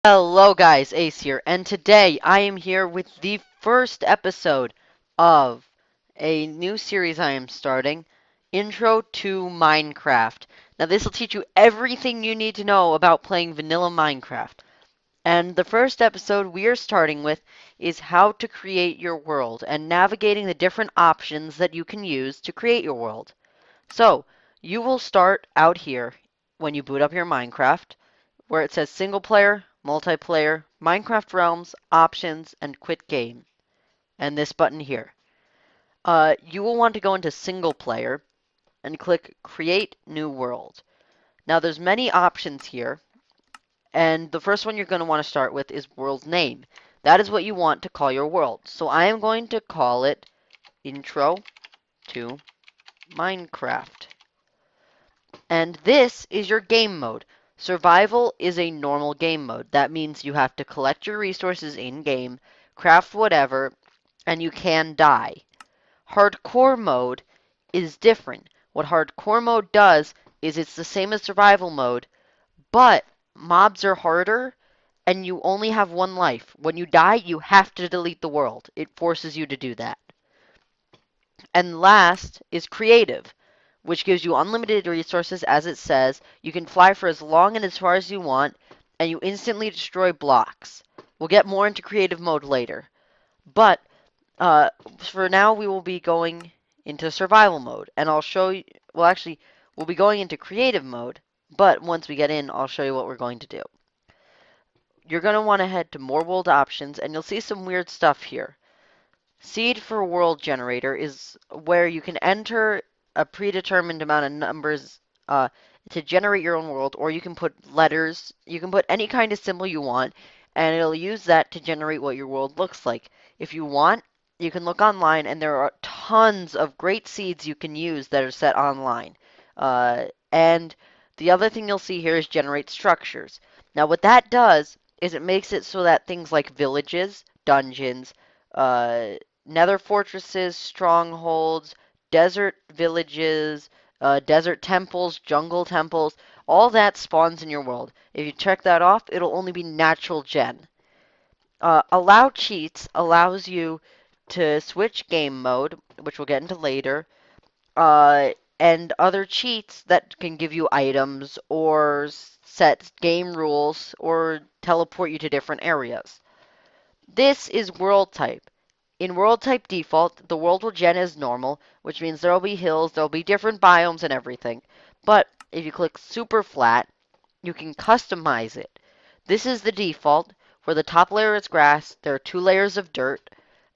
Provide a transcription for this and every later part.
Hello guys, Ace here, and today I am here with the first episode of a new series I am starting, Intro to Minecraft. Now this will teach you everything you need to know about playing vanilla Minecraft. And the first episode we are starting with is how to create your world and navigating the different options that you can use to create your world. So, you will start out here when you boot up your Minecraft where it says single player, multiplayer, Minecraft Realms, options, and quit game. And this button here. You will want to go into single player and click create new world. Now there's many options here, and the first one you're going to want to start with is world name. That is what you want to call your world. So I am going to call it Intro to Minecraft. And this is your game mode. Survival is a normal game mode. That means you have to collect your resources in-game, craft whatever, and you can die. Hardcore mode is different. What hardcore mode does is it's the same as survival mode, but mobs are harder and you only have one life. When you die, you have to delete the world. It forces you to do that. And last is creative, which gives you unlimited resources as it says. You can fly for as long and as far as you want, and you instantly destroy blocks. We'll get more into creative mode later. But for now, we will be going into survival mode, and I'll show you, well, actually, we'll be going into creative mode, but once we get in, I'll show you what we're going to do. You're going to want to head to more world options, and you'll see some weird stuff here. Seed for world generator is where you can enter a predetermined amount of numbers to generate your own world, or you can put letters, you can put any kind of symbol you want, and it'll use that to generate what your world looks like. If you want, you can look online, and there are tons of great seeds you can use that are set online. And the other thing you'll see here is generate structures. Now, what that does is it makes it so that things like villages, dungeons, uh, nether fortresses, strongholds, desert villages, desert temples, jungle temples, all that spawns in your world. If you check that off, it'll only be natural gen. Allow cheats allows you to switch game mode, which we'll get into later, uh, and other cheats that can give you items or set game rules or teleport you to different areas. This is world type. In world type default, the world will gen as normal, which means there will be hills, there will be different biomes and everything. But if you click super flat, you can customize it. This is the default, where the top layer is grass, there are 2 layers of dirt,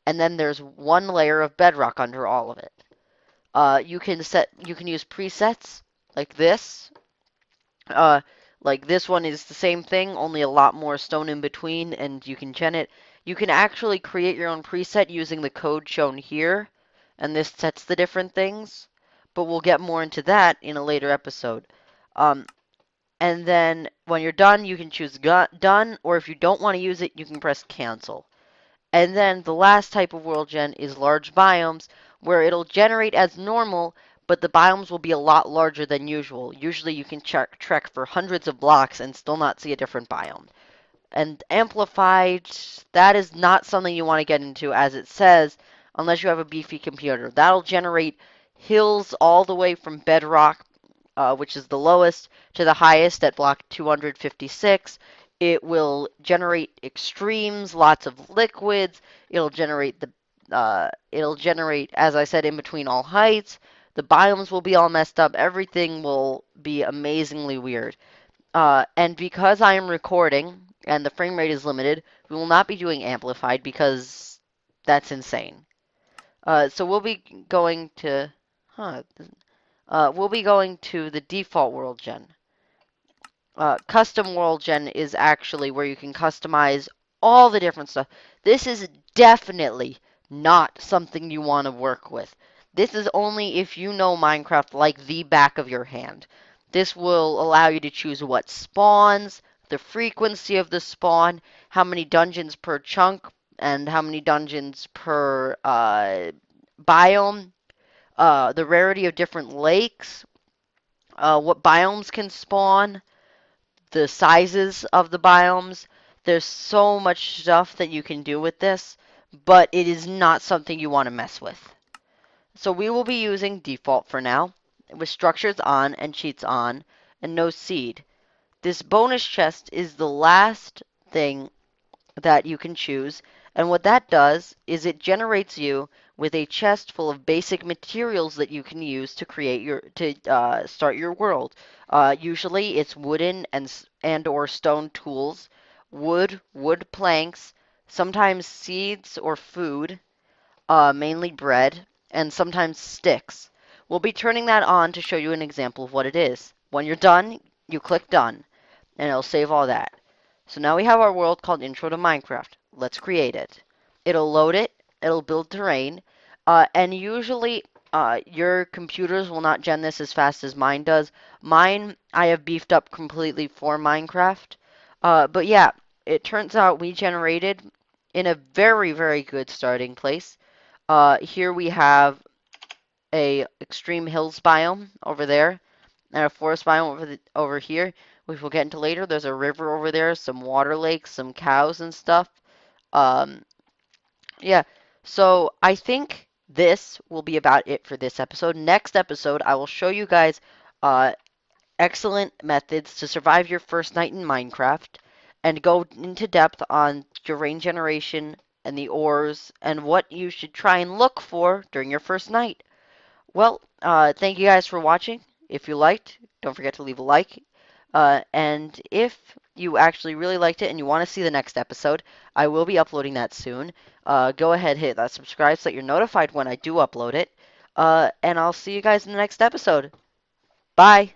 and then there's 1 layer of bedrock under all of it. You can use presets like this. Uh, like this one is the same thing, only a lot more stone in between, and you can gen it. You can actually create your own preset using the code shown here, and this sets the different things, but we'll get more into that in a later episode. Um, and then when you're done, you can choose done, or if you don't want to use it, you can press cancel. And then the last type of world gen is large biomes, where it'll generate as normal, but the biomes will be a lot larger than usual. Usually you can trek for hundreds of blocks and still not see a different biome. And amplified, that is not something you want to get into, as it says, unless you have a beefy computer. That'll generate hills all the way from bedrock, which is the lowest, to the highest at block 256. It will generate extremes, lots of liquids. It'll generate, as I said, in between all heights. The biomes will be all messed up. Everything will be amazingly weird. And because I am recording and the frame rate is limited, we will not be doing amplified because that's insane. So we'll be going to, we'll be going to the default world gen. Custom world gen is actually where you can customize all the different stuff. This is definitely not something you want to work with. This is only if you know Minecraft like the back of your hand. This will allow you to choose what spawns, the frequency of the spawn, how many dungeons per chunk, and how many dungeons per biome, the rarity of different lakes, what biomes can spawn, the sizes of the biomes, There's so much stuff that you can do with this, but it is not something you want to mess with. So we will be using default for now, with structures on and cheats on, and no seed. This bonus chest is the last thing that you can choose, and what that does is it generates you with a chest full of basic materials that you can use to create start your world. Usually, it's wooden and or stone tools, wood planks, sometimes seeds or food, mainly bread, and sometimes sticks. We'll be turning that on to show you an example of what it is. When you're done, you click done, and it'll save all that. So now we have our world called Intro to Minecraft. Let's create it. It'll load it, it'll build terrain, and usually your computers will not gen this as fast as mine does. Mine, I have beefed up completely for Minecraft. But yeah, it turns out we generated in a very, very good starting place. Here we have a extreme hills biome over there, and a forest biome over here, which we'll get into later. There's a river over there, some water lakes, some cows and stuff. Um, yeah. So I think this will be about it for this episode. Next episode, I will show you guys uh, excellent methods to survive your first night in Minecraft and go into depth on terrain generation and the ores and what you should try and look for during your first night. Well, thank you guys for watching. If you liked, don't forget to leave a like. And if you actually really liked it and you want to see the next episode, I will be uploading that soon. Go ahead, hit that subscribe so that you're notified when I do upload it. And I'll see you guys in the next episode. Bye.